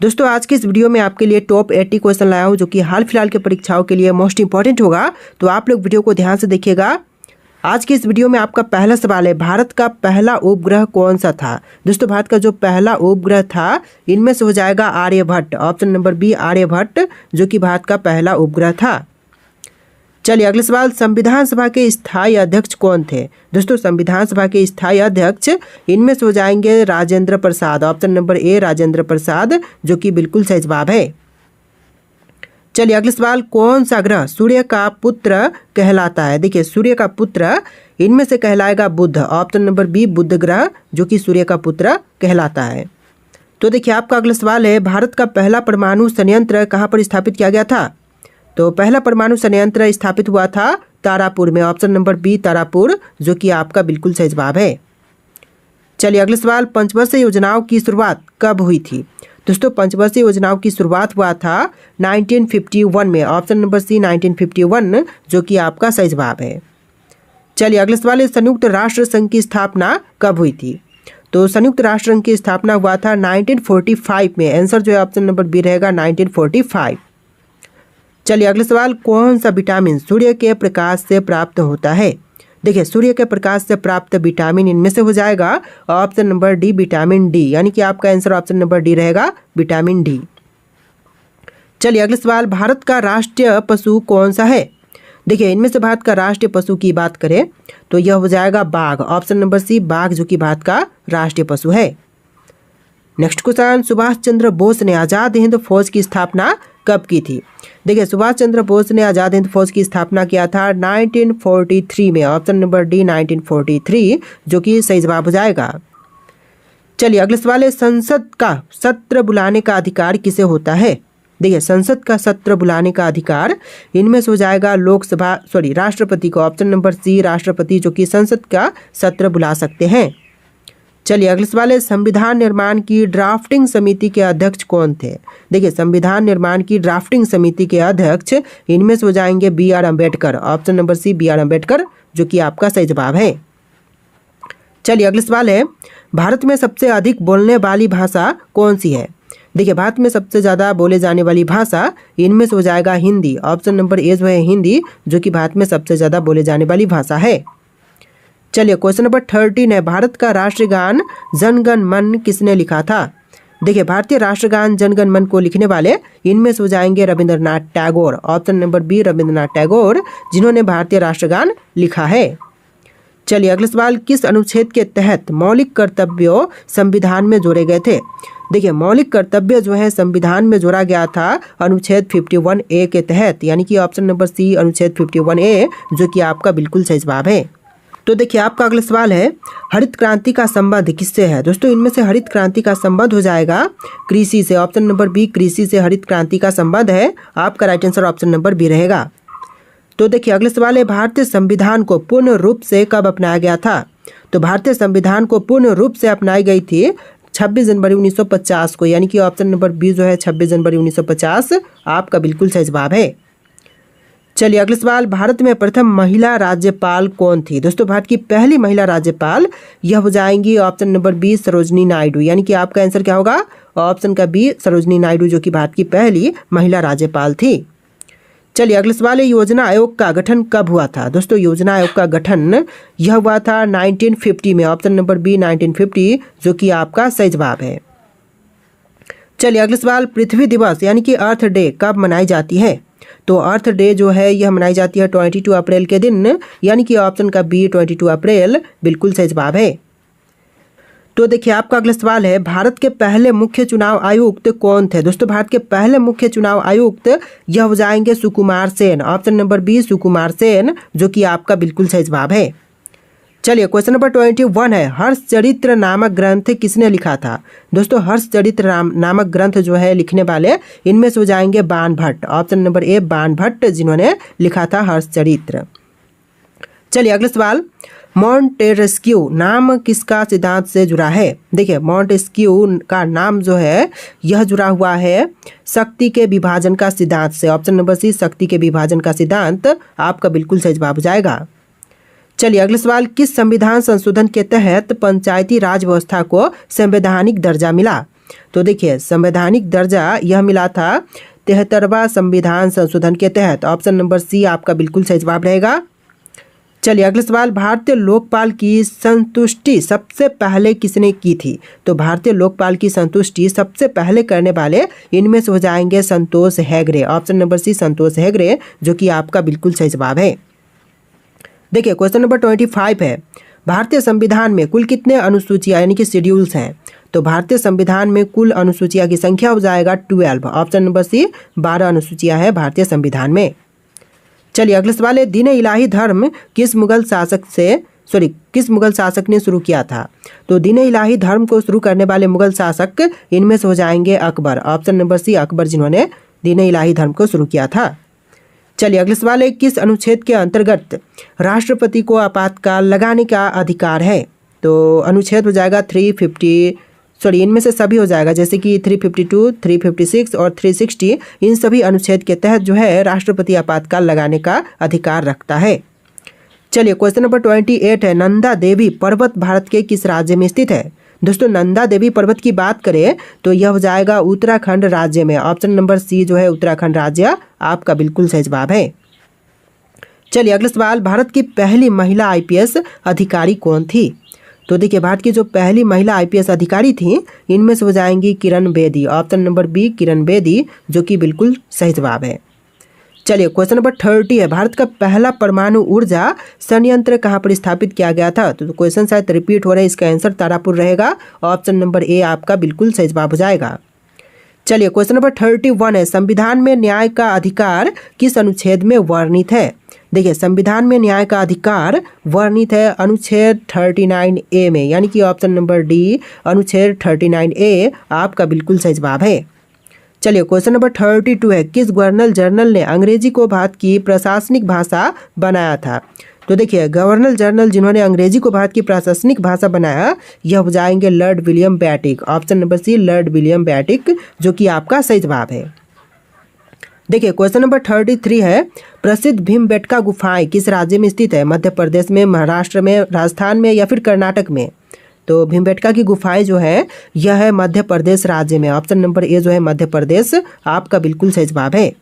दोस्तों आज के इस वीडियो में आपके लिए टॉप 80 क्वेश्चन लाया हूं जो कि हाल फिलहाल के परीक्षाओं के लिए मोस्ट इंपॉर्टेंट होगा। तो आप लोग वीडियो को ध्यान से देखिएगा। आज के इस वीडियो में आपका पहला सवाल है, भारत का पहला उपग्रह कौन सा था। दोस्तों भारत का जो पहला उपग्रह था इनमें से हो जाएगा Aryabhata, option number B Aryabhata, जो कि भारत का पहला उपग्रह था। चलिए अगला सवाल, संविधान सभा के स्थायी अध्यक्ष कौन थे। दोस्तों संविधान सभा के स्थायी अध्यक्ष इनमें से हो जाएंगे Rajendra Prasad, option number A Rajendra Prasad, जो कि बिल्कुल सही जवाब है। चलिए अगला सवाल, कौन सा ग्रह सूर्य का पुत्र कहलाता है। देखिए सूर्य का पुत्र इनमें से कहलाएगा बुध, ऑप्शन नंबर बी बुध ग्रह, जो कि सूर्य का पुत्र कहलाता है। तो देखिए आपका अगला सवाल है, भारत का पहला परमाणु संयंत्र कहाँ पर स्थापित किया गया था। तो पहला परमाणु संयंत्र स्थापित हुआ था तारापुर में, ऑप्शन नंबर बी तारापुर, जो कि आपका बिल्कुल सही जवाब है। चलिए अगला सवाल, पंचवर्षीय योजनाओं की शुरुआत कब हुई थी। दोस्तों पंचवर्षीय योजनाओं की शुरुआत हुआ था 1951 में, ऑप्शन नंबर सी 1951, जो कि आपका सही जवाब है। चलिए अगला सवाल है, संयुक्त राष्ट्र संघ की स्थापना कब हुई थी। तो संयुक्त राष्ट्र संघ की स्थापना हुआ था 1945 में, आंसर जो है ऑप्शन नंबर बी रहेगा 1945। चलिए अगला सवाल, कौन सा विटामिन सूर्य के प्रकाश से प्राप्त होता है। देखिए सूर्य के प्रकाश से प्राप्त विटामिन इनमें से हो जाएगा option number D vitamin D, यानी कि आपका आंसर ऑप्शन नंबर डी रहेगा विटामिन डी। चलिए अगला सवाल, भारत का राष्ट्रीय पशु कौन सा है। देखिए इनमें से भारत का राष्ट्रीय पशु की बात करें तो यह हो जाएगा बाघ, ऑप्शन नंबर सी बाघ, जो कि भारत का राष्ट्रीय पशु है। नेक्स्ट क्वेश्चन, सुभाष चंद्र बोस ने आज़ाद हिंद फौज की स्थापना कब की थी। देखिए सुभाष चंद्र बोस ने आज़ाद हिंद फौज की स्थापना किया था 1943 में, ऑप्शन नंबर डी 1943, जो कि सही जवाब हो जाएगा। चलिए अगला सवाल है, संसद का सत्र बुलाने का अधिकार किसे होता है। देखिए संसद का सत्र बुलाने का अधिकार इनमें से हो जाएगा राष्ट्रपति को, ऑप्शन नंबर सी राष्ट्रपति, जो कि संसद का सत्र बुला सकते हैं। चलिए अगला सवाल है, संविधान निर्माण की ड्राफ्टिंग समिति के अध्यक्ष कौन थे। देखिए संविधान निर्माण की ड्राफ्टिंग समिति के अध्यक्ष इनमें से हो जाएंगे B R Ambedkar, option number C B R Ambedkar, जो कि आपका सही जवाब है। चलिए अगला सवाल है, भारत में सबसे अधिक बोलने वाली भाषा कौन सी है। देखिए भारत में सबसे ज़्यादा बोले जाने वाली भाषा इनमें से हो जाएगा हिंदी, ऑप्शन नंबर ए जो है हिंदी, जो कि भारत में सबसे ज़्यादा बोले जाने वाली भाषा है। चलिए क्वेश्चन नंबर 13 है, भारत का राष्ट्रीय गान जन गण मन किसने लिखा था। देखिए भारतीय राष्ट्रगान जन गण मन को लिखने वाले इनमें से हो जाएंगे Rabindranath Tagore, option number B Rabindranath Tagore, जिन्होंने भारतीय राष्ट्रगान लिखा है। चलिए अगला सवाल, किस अनुच्छेद के तहत मौलिक कर्तव्यों संविधान में जोड़े गए थे। देखिए मौलिक कर्तव्य जो है संविधान में जोड़ा गया था अनुच्छेद 51A के तहत, यानी कि ऑप्शन नंबर सी अनुच्छेद 51A, जो कि आपका बिल्कुल सही जवाब है। तो देखिए आपका अगला सवाल है, हरित क्रांति का संबंध किससे है। दोस्तों इनमें से हरित क्रांति का संबंध हो जाएगा कृषि से, ऑप्शन नंबर बी कृषि से हरित क्रांति का संबंध है। आपका right answer option number B रहेगा। तो देखिए अगला सवाल है, भारतीय संविधान को पूर्ण रूप से कब अपनाया गया था। तो भारतीय संविधान को पूर्ण रूप से अपनाई गई थी 26 जनवरी 1950 को, यानी कि ऑप्शन नंबर बी जो है 26 जनवरी 1950, आपका बिल्कुल सही जवाब है। चलिए अगला सवाल, भारत में प्रथम महिला राज्यपाल कौन थी। दोस्तों भारत की पहली महिला राज्यपाल यह हो जाएंगी option number B Sarojini Naidu, यानी कि आपका आंसर क्या होगा ऑप्शन का बी सरोजनी नायडू, जो कि भारत की पहली महिला राज्यपाल थी। चलिए अगला सवाल है, योजना आयोग का गठन कब हुआ था। दोस्तों योजना आयोग का गठन यह हुआ था 1950 में, ऑप्शन नंबर बी 1950, जो कि आपका सही जवाब है। चलिए अगला सवाल, पृथ्वी दिवस यानी कि अर्थ डे कब मनाई जाती है। तो अर्थ डे जो है यह मनाई जाती है 22 अप्रैल के दिन, यानी कि ऑप्शन का बी 22 अप्रैल बिल्कुल सही जवाब है। तो देखिए आपका अगला सवाल है, भारत के पहले मुख्य चुनाव आयुक्त कौन थे। दोस्तों भारत के पहले मुख्य चुनाव आयुक्त यह हो जाएंगे Sukumar Sen, option number B Sukumar Sen, जो कि आपका बिल्कुल सही जवाब है। चलिए क्वेश्चन नंबर 21 है, हर्षचरित्र नामक ग्रंथ किसने लिखा था। दोस्तों हर्षचरित्र नामक ग्रंथ जो है लिखने वाले इनमें से हो जाएंगे बाण भट्ट, ऑप्शन नंबर ए बाण भट्ट, जिन्होंने लिखा था हर्षचरित्र। चलिए अगला सवाल, मॉन्टेस्क्यू नाम किसका सिद्धांत से जुड़ा है। देखिए मॉन्टेस्क्यू का नाम जो है यह जुड़ा हुआ है शक्ति के विभाजन का सिद्धांत से, ऑप्शन नंबर सी शक्ति के विभाजन का सिद्धांत, आपका बिल्कुल सही जवाब हो जाएगा। चलिए अगला सवाल, किस संविधान संशोधन के तहत पंचायती राज व्यवस्था को संवैधानिक दर्जा मिला। तो देखिए संवैधानिक दर्जा यह मिला था 73वां संविधान संशोधन के तहत। ऑप्शन नंबर सी आपका बिल्कुल सही जवाब रहेगा। चलिए अगला सवाल, भारतीय लोकपाल की संतुष्टि सबसे पहले किसने की थी? तो भारतीय लोकपाल की संतुष्टि सबसे पहले करने वाले इनमें से हो जाएंगे संतोष हेगड़े। ऑप्शन नंबर सी संतोष हेगड़े, जो कि आपका बिल्कुल सही जवाब है। देखिए क्वेश्चन नंबर 25 है, भारतीय संविधान में कुल कितने अनुसूचियां यानी कि शेड्यूल्स हैं? तो भारतीय संविधान में कुल अनुसूचियां की संख्या हो जाएगा 12। ऑप्शन नंबर सी 12 अनुसूचियां हैं भारतीय संविधान में। चलिए अगला सवाल है, दीन इलाही धर्म किस मुगल शासक ने शुरू किया था? तो दीन इलाही धर्म को शुरू करने वाले मुगल शासक इनमें से हो जाएंगे Akbar. Option number C Akbar, जिन्होंने दीन इलाही धर्म को शुरू किया था। चलिए अगला सवाल है, किस अनुच्छेद के अंतर्गत राष्ट्रपति को आपातकाल लगाने का अधिकार है? तो अनुच्छेद हो जाएगा 350, इनमें से सभी हो जाएगा, जैसे कि 352, 356 और 360। इन सभी अनुच्छेद के तहत जो है राष्ट्रपति आपातकाल लगाने का अधिकार रखता है। चलिए क्वेश्चन नंबर 28 है, नंदा देवी पर्वत भारत के किस राज्य में स्थित है? दोस्तों नंदा देवी पर्वत की बात करें तो यह हो जाएगा उत्तराखंड राज्य में। ऑप्शन नंबर सी जो है उत्तराखंड राज्य आपका बिल्कुल सही जवाब है। चलिए अगला सवाल, भारत की पहली महिला आईपीएस अधिकारी कौन थी? तो देखिए भारत की जो पहली महिला आईपीएस अधिकारी थी इनमें से हो जाएंगी Kiran Bedi. Option number B Kiran Bedi, जो कि बिल्कुल सही जवाब है। चलिए क्वेश्चन नंबर 30 है, भारत का पहला परमाणु ऊर्जा संयंत्र कहाँ पर स्थापित किया गया था? तो क्वेश्चन शायद रिपीट हो रहा है, इसका आंसर तारापुर रहेगा। ऑप्शन नंबर ए आपका बिल्कुल सही जवाब हो जाएगा। चलिए क्वेश्चन नंबर 31 है, संविधान में न्याय का अधिकार किस अनुच्छेद में वर्णित है? देखिए संविधान में न्याय का अधिकार वर्णित है अनुच्छेद 39A में, यानी कि ऑप्शन नंबर डी अनुच्छेद 39A आपका बिल्कुल सही जवाब है। चलिए क्वेश्चन नंबर 32 है, किस गवर्नर जनरल ने अंग्रेजी को भारत की प्रशासनिक भाषा बनाया था? तो देखिए गवर्नर जनरल जिन्होंने अंग्रेजी को भारत की प्रशासनिक भाषा बनाया यह हो जाएंगे Lord William Bentinck. Option number C Lord William Bentinck, जो कि आपका सही जवाब है। देखिए क्वेश्चन नंबर 33 है, प्रसिद्ध भीमबेटका गुफाएं किस राज्य में स्थित है? मध्य प्रदेश में, महाराष्ट्र में, राजस्थान में या फिर कर्नाटक में? तो भीमबेटका की गुफाएं जो है यह है मध्य प्रदेश राज्य में। ऑप्शन नंबर ए जो है मध्य प्रदेश आपका बिल्कुल सही जवाब है।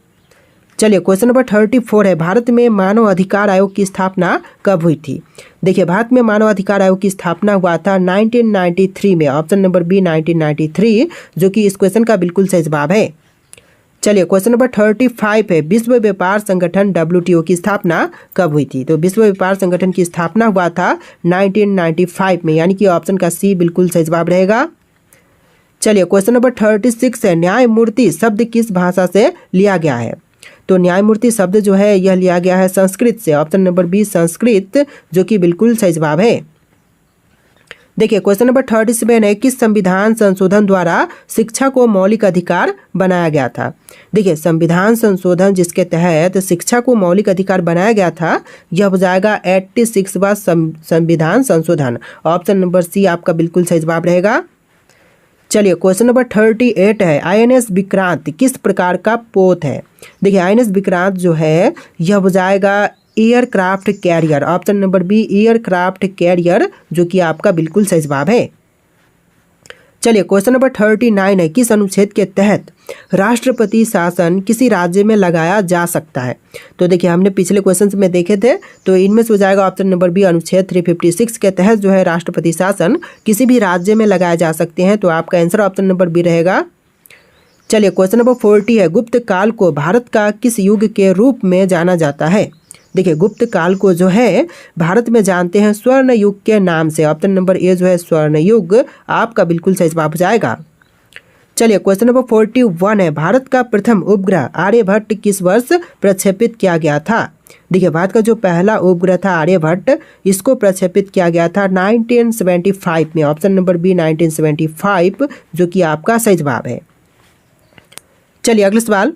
चलिए क्वेश्चन नंबर 34 है, भारत में मानव अधिकार आयोग की स्थापना कब हुई थी? देखिए भारत में मानव अधिकार आयोग की स्थापना हुआ था 1993 में। ऑप्शन नंबर बी 1993, जो कि इस क्वेश्चन का बिल्कुल सही जवाब है। चलिए क्वेश्चन नंबर 35 है, विश्व व्यापार संगठन WTO की स्थापना कब हुई थी? तो विश्व व्यापार संगठन की स्थापना हुआ था 1995 में, यानी कि ऑप्शन का सी बिल्कुल सही जवाब रहेगा। चलिए क्वेश्चन नंबर 36 है, न्यायमूर्ति शब्द किस भाषा से लिया गया है? तो न्यायमूर्ति शब्द जो है यह लिया गया है संस्कृत से। ऑप्शन नंबर बी संस्कृत, जो कि बिल्कुल सही जवाब है। देखिए क्वेश्चन नंबर 37 है, किस संविधान संशोधन द्वारा शिक्षा को मौलिक अधिकार बनाया गया था? देखिए संविधान संशोधन जिसके तहत शिक्षा को मौलिक अधिकार बनाया गया था यह हो जाएगा 86वां संविधान संशोधन। ऑप्शन नंबर सी आपका बिल्कुल सही जवाब रहेगा। चलिए क्वेश्चन नंबर 38 है, INS विक्रांत किस प्रकार का पोत है? देखिए INS विक्रांत जो है यह हो जाएगा aircraft carrier. Option number B aircraft carrier, जो कि आपका बिल्कुल सही जवाब है। चलिए क्वेश्चन नंबर 39 है, किस अनुच्छेद के तहत राष्ट्रपति शासन किसी राज्य में लगाया जा सकता है? तो देखिए हमने पिछले क्वेश्चन में देखे थे, तो इनमें से हो जाएगा ऑप्शन नंबर बी अनुच्छेद 356 के तहत जो है राष्ट्रपति शासन किसी भी राज्य में लगाए जा सकते हैं। तो आपका आंसर ऑप्शन नंबर बी रहेगा। चलिए क्वेश्चन नंबर 40 है, गुप्त काल को भारत का किस युग के रूप में जाना जाता है? देखिए गुप्त काल को जो है भारत में जानते हैं स्वर्ण युग के नाम से। ऑप्शन नंबर ए जो है स्वर्ण युग आपका बिल्कुल सही जवाब हो जाएगा। चलिए क्वेश्चन नंबर 41 है, भारत का प्रथम उपग्रह आर्यभट्ट किस वर्ष प्रक्षेपित किया गया था? देखिए भारत का जो पहला उपग्रह था आर्यभट्ट, इसको प्रक्षेपित किया गया था 1975 में। ऑप्शन नंबर बी 1975, जो कि आपका सही जवाब है। चलिए अगला सवाल,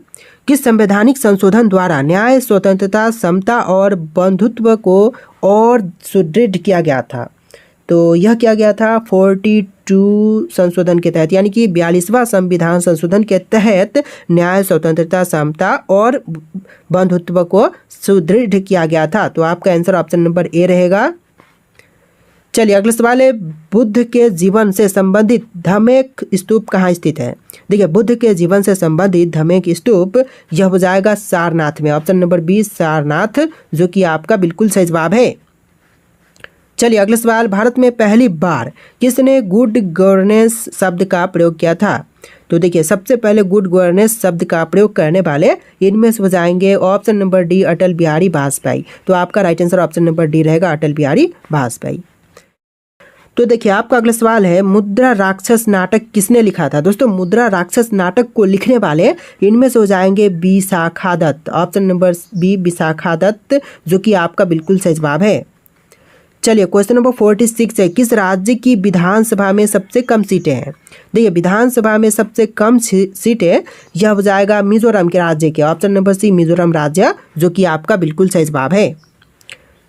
किस संवैधानिक संशोधन द्वारा न्याय, स्वतंत्रता, समता और बंधुत्व को और सुदृढ़ किया गया था? तो यह किया गया था 42 संशोधन के तहत, यानी कि 42वां संविधान संशोधन के तहत न्याय, स्वतंत्रता, समता और बंधुत्व को सुदृढ़ किया गया था। तो आपका आंसर ऑप्शन नंबर ए रहेगा। चलिए अगला सवाल है, बुद्ध के जीवन से संबंधित धमेक स्तूप कहाँ स्थित है? देखिए बुद्ध के जीवन से संबंधित धमेक स्तूप यह हो जाएगा सारनाथ में, ऑप्शन नंबर बी सारनाथ, जो कि आपका बिल्कुल सही जवाब है। चलिए अगला सवाल, भारत में पहली बार किसने गुड गवर्नेंस शब्द का प्रयोग किया था? तो देखिए सबसे पहले गुड गवर्नेंस शब्द का प्रयोग करने वाले इनमें से हो जाएंगे option number D Atal Bihari Vajpayee. तो आपका right answer option number D रहेगा, अटल बिहारी वाजपेयी। तो देखिए आपका अगला सवाल है, मुद्रा राक्षस नाटक किसने लिखा था? दोस्तों मुद्रा राक्षस नाटक को लिखने वाले इनमें से हो जाएंगे Vishakha Datta, option number B Vishakha Datta, जो कि आपका बिल्कुल सही जवाब है। चलिए क्वेश्चन नंबर 46 है, किस राज्य की विधानसभा में सबसे कम सीटें हैं? देखिए विधानसभा में सबसे कम सीटें यह हो जाएगा मिजोरम के राज्य के, ऑप्शन नंबर सी मिजोरम राज्य, जो कि आपका बिल्कुल सही जवाब है।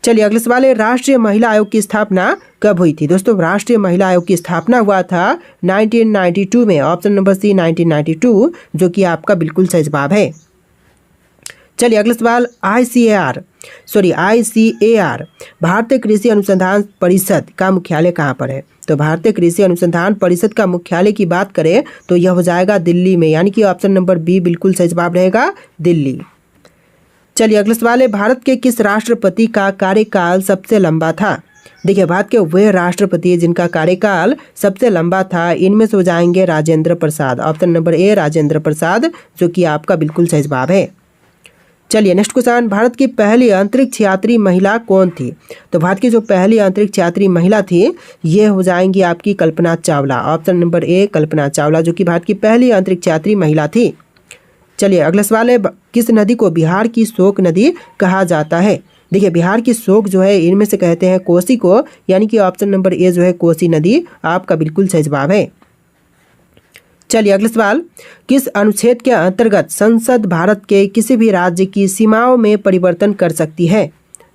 चलिए अगले सवाल है, राष्ट्रीय महिला आयोग की स्थापना कब हुई थी? दोस्तों राष्ट्रीय महिला आयोग की स्थापना हुआ था 1992 में, ऑप्शन नंबर सी 1992, जो कि आपका बिल्कुल सही जवाब है। चलिए अगला सवाल, ICAR भारतीय कृषि अनुसंधान परिषद का मुख्यालय कहाँ पर है? तो भारतीय कृषि अनुसंधान परिषद का मुख्यालय की बात करें तो यह हो जाएगा दिल्ली में, यानी कि ऑप्शन नंबर बी बिल्कुल सही जवाब रहेगा, दिल्ली। चलिए अगला सवाल है, भारत के किस राष्ट्रपति का कार्यकाल सबसे लंबा था? देखिए भारत के वे राष्ट्रपति जिनका कार्यकाल सबसे लंबा था इनमें से हो जाएंगे Rajendra Prasad, option number A Rajendra Prasad, जो कि आपका बिल्कुल सही जवाब है। चलिए नेक्स्ट क्वेश्चन, भारत की पहली अंतरिक्ष यात्री महिला कौन थी? तो भारत की जो पहली अंतरिक्ष यात्री महिला थी ये हो जाएंगी आपकी Kalpana Chawla, option number A Kalpana Chawla, जो कि भारत की पहली अंतरिक्ष यात्री महिला थी। चलिए अगला सवाल है, किस नदी को बिहार की शोक नदी कहा जाता है? देखिए बिहार की शोक जो है इनमें से कहते हैं कोसी को, यानी कि ऑप्शन नंबर ए जो है कोसी नदी, आपका बिल्कुल सही जवाब है। चलिए अगला सवाल, किस अनुच्छेद के अंतर्गत संसद भारत के किसी भी राज्य की सीमाओं में परिवर्तन कर सकती है?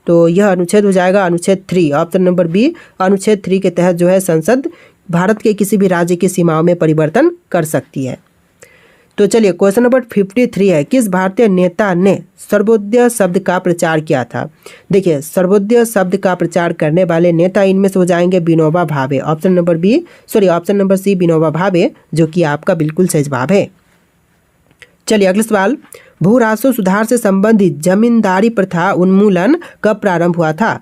तो यह अनुच्छेद हो जाएगा अनुच्छेद 3, ऑप्शन नंबर बी अनुच्छेद 3 के तहत जो है संसद भारत के किसी भी राज्य की सीमाओं में परिवर्तन कर सकती है। तो चलिए क्वेश्चन नंबर 53 है, किस भारतीय नेता ने सर्वोदय शब्द का प्रचार किया था? देखिए सर्वोदय शब्द का प्रचार करने वाले नेता इनमें से हो जाएंगे विनोबा भावे, ऑप्शन नंबर सी विनोबा भावे, जो कि आपका बिल्कुल सही जवाब है। चलिए अगला सवाल, भू राजस्व सुधार से संबंधित जमींदारी प्रथा उन्मूलन कब प्रारंभ हुआ था?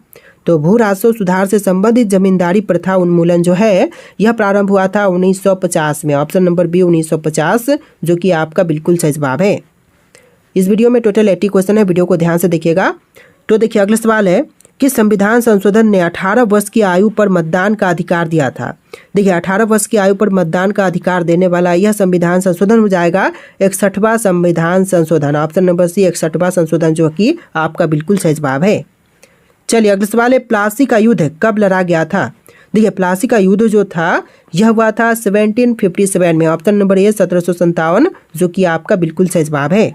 तो भू राजस्व सुधार से संबंधित जमींदारी प्रथा उन्मूलन जो है यह प्रारंभ हुआ था 1950 में, ऑप्शन नंबर बी 1950, जो कि आपका बिल्कुल सही जवाब है। इस वीडियो में टोटल 80 क्वेश्चन है, वीडियो को ध्यान से देखिएगा। तो देखिए अगला सवाल है, किस संविधान संशोधन ने 18 वर्ष की आयु पर मतदान का अधिकार दिया था? देखिए 18 वर्ष की आयु पर मतदान का अधिकार देने वाला यह संविधान संशोधन हो जाएगा 61वां संविधान संशोधन, ऑप्शन नंबर सी 61वां संशोधन, जो कि आपका बिल्कुल सही जवाब है। चलिए अगला सवाल है, प्लासी का युद्ध कब लड़ा गया था? देखिए प्लासी का युद्ध जो था यह हुआ था 1757 में, ऑप्शन नंबर ए 1757, जो कि आपका बिल्कुल सही जवाब है।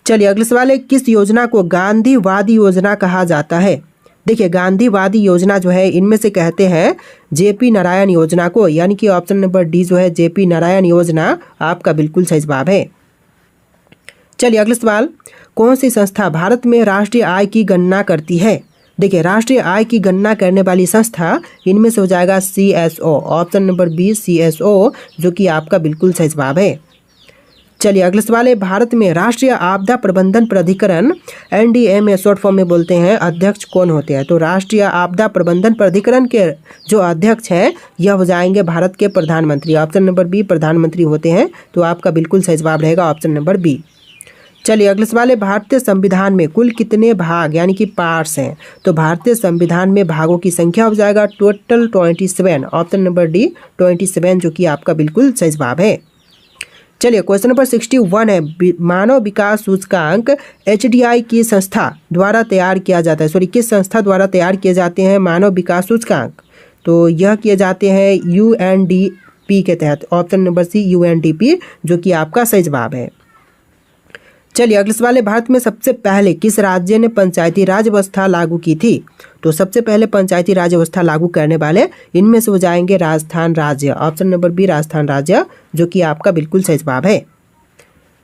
चलिए अगला सवाल है, किस योजना को गांधीवादी योजना कहा जाता है? देखिए गांधीवादी योजना जो है इनमें से कहते हैं जेपी नारायण योजना को, यानी कि ऑप्शन नंबर डी जो है जेपी नारायण योजना, आपका बिल्कुल सही जवाब है। चलिए अगला सवाल, कौन सी संस्था भारत में राष्ट्रीय आय की गणना करती है? देखिए राष्ट्रीय आय की गणना करने वाली संस्था इनमें से हो जाएगा CSO, option number B CSO, जो कि आपका बिल्कुल सही जवाब है। चलिए अगला सवाल है, भारत में राष्ट्रीय आपदा प्रबंधन प्राधिकरण NDMA शॉर्ट फॉर्म में बोलते हैं, अध्यक्ष कौन होते हैं? तो राष्ट्रीय आपदा प्रबंधन प्राधिकरण के जो अध्यक्ष हैं यह हो जाएंगे भारत के प्रधानमंत्री, ऑप्शन नंबर बी प्रधानमंत्री होते हैं, तो आपका बिल्कुल सही जवाब रहेगा ऑप्शन नंबर बी। चलिए अगला सवाल है, भारतीय संविधान में कुल कितने भाग यानी कि पार्ट्स हैं? तो भारतीय संविधान में भागों की संख्या हो जाएगा टोटल 27, ऑप्शन नंबर डी 27, जो कि आपका बिल्कुल सही जवाब है। चलिए क्वेश्चन नंबर 61 है, मानव विकास सूचकांक HDI की संस्था द्वारा तैयार किया जाता है, किस संस्था द्वारा तैयार किए जाते हैं मानव विकास सूचकांक? तो यह किए जाते हैं UNDP के तहत, ऑप्शन नंबर सी UNDP, जो कि आपका सही जवाब है। चलिए अगला सवाल है, भारत में सबसे पहले किस राज्य ने पंचायती राज व्यवस्था लागू की थी? तो सबसे पहले पंचायती राज व्यवस्था लागू करने वाले इनमें से हो जाएंगे राजस्थान राज्य, ऑप्शन नंबर बी राजस्थान राज्य, जो कि आपका बिल्कुल सही जवाब है।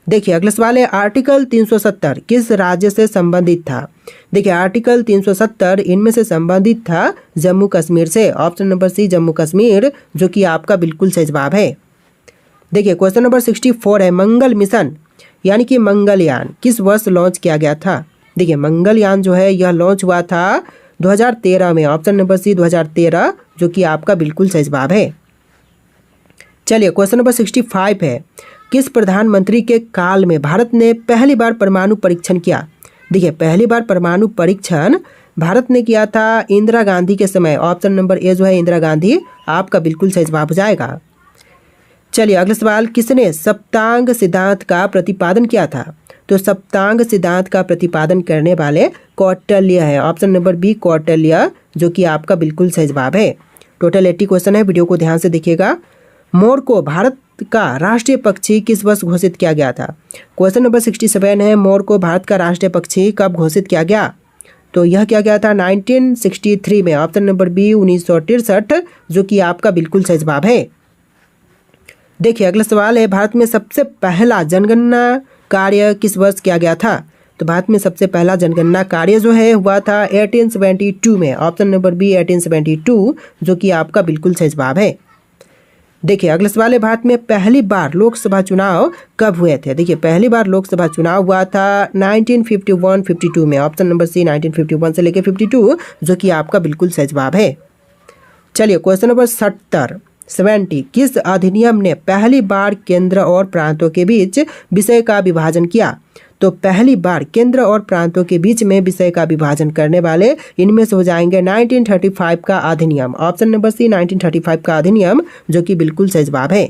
देखिए अगला सवाल है, आर्टिकल 370 किस राज्य से संबंधित था? देखिए आर्टिकल 370 इनमें से संबंधित था जम्मू कश्मीर से। Option number C Jammu Kashmir, जो कि आपका बिल्कुल सही जवाब है। देखिए क्वेश्चन नंबर 64 है, मंगल मिशन यानी कि मंगलयान किस वर्ष लॉन्च किया गया था? देखिए मंगलयान जो है यह लॉन्च हुआ था 2013 में। ऑप्शन नंबर सी 2013, जो कि आपका बिल्कुल सही जवाब है। चलिए क्वेश्चन नंबर 65 है, किस प्रधानमंत्री के काल में भारत ने पहली बार परमाणु परीक्षण किया? देखिए पहली बार परमाणु परीक्षण भारत ने किया था इंदिरा गांधी के समय। ऑप्शन नंबर ए जो है इंदिरा गांधी, आपका बिल्कुल सही जवाब हो जाएगा। चलिए अगला सवाल, किसने सप्तांग सिद्धांत का प्रतिपादन किया था? तो सप्तांग सिद्धांत का प्रतिपादन करने वाले कौटिल्य है। ऑप्शन नंबर बी कौटिल्य, जो कि आपका बिल्कुल सही जवाब है। टोटल 80 क्वेश्चन है, वीडियो को ध्यान से देखिएगा। मोर को भारत का राष्ट्रीय पक्षी किस वर्ष घोषित किया गया था? क्वेश्चन नंबर 67 है, मोर को भारत का राष्ट्रीय पक्षी कब घोषित किया गया? तो यह किया गया था 1963 में। ऑप्शन नंबर बी 1963, जो कि आपका बिल्कुल सही जवाब है। देखिए अगला सवाल है, भारत में सबसे पहला जनगणना कार्य किस वर्ष किया गया था? तो भारत में सबसे पहला जनगणना कार्य जो है हुआ था 1872 में। ऑप्शन नंबर बी 1872, जो कि आपका बिल्कुल सही जवाब है। देखिए अगला सवाल है, भारत में पहली बार लोकसभा चुनाव कब हुए थे? देखिए पहली बार लोकसभा चुनाव हुआ था 1951-52 में। ऑप्शन नंबर सी 1951 से लेकर 52, जो कि आपका बिल्कुल सही जवाब है। चलिए क्वेश्चन नंबर 70 किस अधिनियम ने पहली बार केंद्र और प्रांतों के बीच विषय का विभाजन किया? तो पहली बार केंद्र और प्रांतों के बीच में विषय का विभाजन करने वाले इनमें से हो जाएंगे 1935 का अधिनियम। ऑप्शन नंबर सी 1935 का अधिनियम, जो कि बिल्कुल सही जवाब है।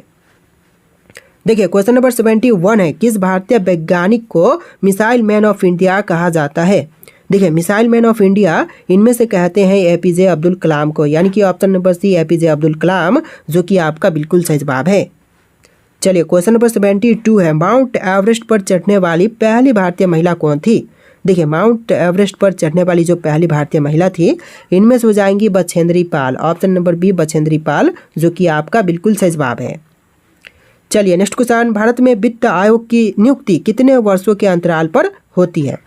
देखिए क्वेश्चन नंबर 71 है, किस भारतीय वैज्ञानिक को मिसाइल मैन ऑफ इंडिया कहा जाता है? देखिए मिसाइल मैन ऑफ इंडिया इनमें से कहते हैं एपीजे अब्दुल कलाम को, यानी कि option number C APJ Abdul Kalam, जो कि आपका बिल्कुल सही जवाब है। चलिए क्वेश्चन नंबर 72 है, माउंट एवरेस्ट पर चढ़ने वाली पहली भारतीय महिला कौन थी? देखिए माउंट एवरेस्ट पर चढ़ने वाली जो पहली भारतीय महिला थी इनमें से हो जाएंगी Bachendri Pal. Option number B Bachendri Pal, जो कि आपका बिल्कुल सही जवाब है। चलिए नेक्स्ट क्वेश्चन, भारत में वित्त आयोग की नियुक्ति कितने वर्षों के अंतराल पर होती है?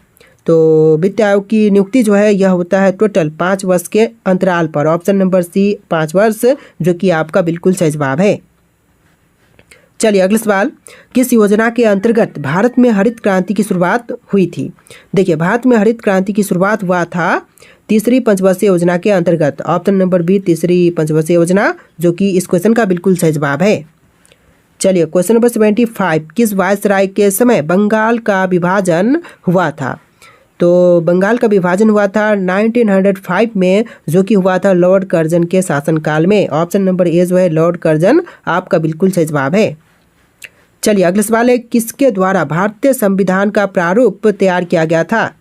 तो वित्त आयोग की नियुक्ति जो है यह होता है टोटल 5 वर्ष के अंतराल पर। ऑप्शन नंबर सी 5 वर्ष, जो कि आपका बिल्कुल सही जवाब है। चलिए अगला सवाल, किस योजना के अंतर्गत भारत में हरित क्रांति की शुरुआत हुई थी? देखिए भारत में हरित क्रांति की शुरुआत हुआ था तीसरी पंचवर्षीय योजना के अंतर्गत। ऑप्शन नंबर बी तीसरी पंचवर्षीय योजना, जो कि इस क्वेश्चन का बिल्कुल सही जवाब है। चलिए क्वेश्चन नंबर 75, किस वायसराय के समय बंगाल का विभाजन हुआ था? तो बंगाल का विभाजन हुआ था 1905 में, जो कि हुआ था लॉर्ड कर्जन के शासनकाल में। ऑप्शन नंबर ए जो है लॉर्ड कर्जन, आपका बिल्कुल सही जवाब है। चलिए अगला सवाल है, किसके द्वारा भारतीय संविधान का प्रारूप तैयार किया गया था?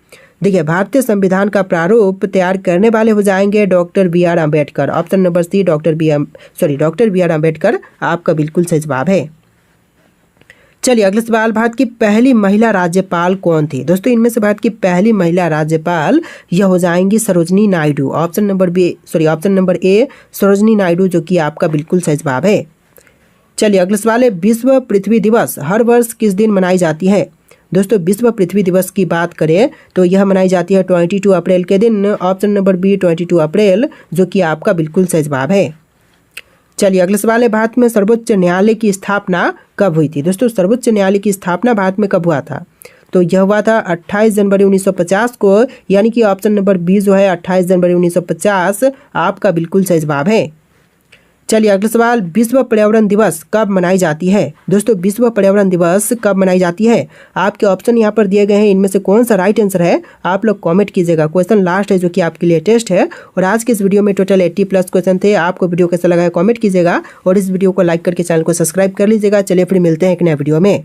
देखिए भारतीय संविधान का प्रारूप तैयार करने वाले हो जाएंगे doctor B R Ambedkar. Option number C doctor B R Ambedkar, आपका बिल्कुल सही जवाब है। चलिए अगला सवाल, भारत की पहली महिला राज्यपाल कौन थी? दोस्तों इनमें से भारत की पहली महिला राज्यपाल यह हो जाएंगी Sarojini Naidu. Option number A Sarojini Naidu, जो कि आपका बिल्कुल सही जवाब है। चलिए अगला सवाल है, विश्व पृथ्वी दिवस हर वर्ष किस दिन मनाई जाती है? दोस्तों विश्व पृथ्वी दिवस की बात करें तो यह मनाई जाती है 22 अप्रैल के दिन। ऑप्शन नंबर बी 22 अप्रैल, जो कि आपका बिल्कुल सही जवाब है। चलिए अगला सवाल है, भारत में सर्वोच्च न्यायालय की स्थापना कब हुई थी? दोस्तों सर्वोच्च न्यायालय की स्थापना भारत में कब हुआ था? तो यह हुआ था 28 जनवरी 1950 को, यानी कि ऑप्शन नंबर बी जो है 28 जनवरी 1950, आपका बिल्कुल सही जवाब है। चलिए अगला सवाल, विश्व पर्यावरण दिवस कब मनाई जाती है? दोस्तों विश्व पर्यावरण दिवस कब मनाई जाती है? आपके ऑप्शन यहाँ पर दिए गए हैं, इनमें से कौन सा राइट आंसर है आप लोग कमेंट कीजिएगा। क्वेश्चन लास्ट है, जो कि आपके लिए टेस्ट है। और आज के इस वीडियो में टोटल 80+ क्वेश्चन थे। आपको वीडियो कैसा लगा है कमेंट कीजिएगा और इस वीडियो को लाइक करके चैनल को सब्सक्राइब कर लीजिएगा। चलिए फिर मिलते हैं एक नए वीडियो में।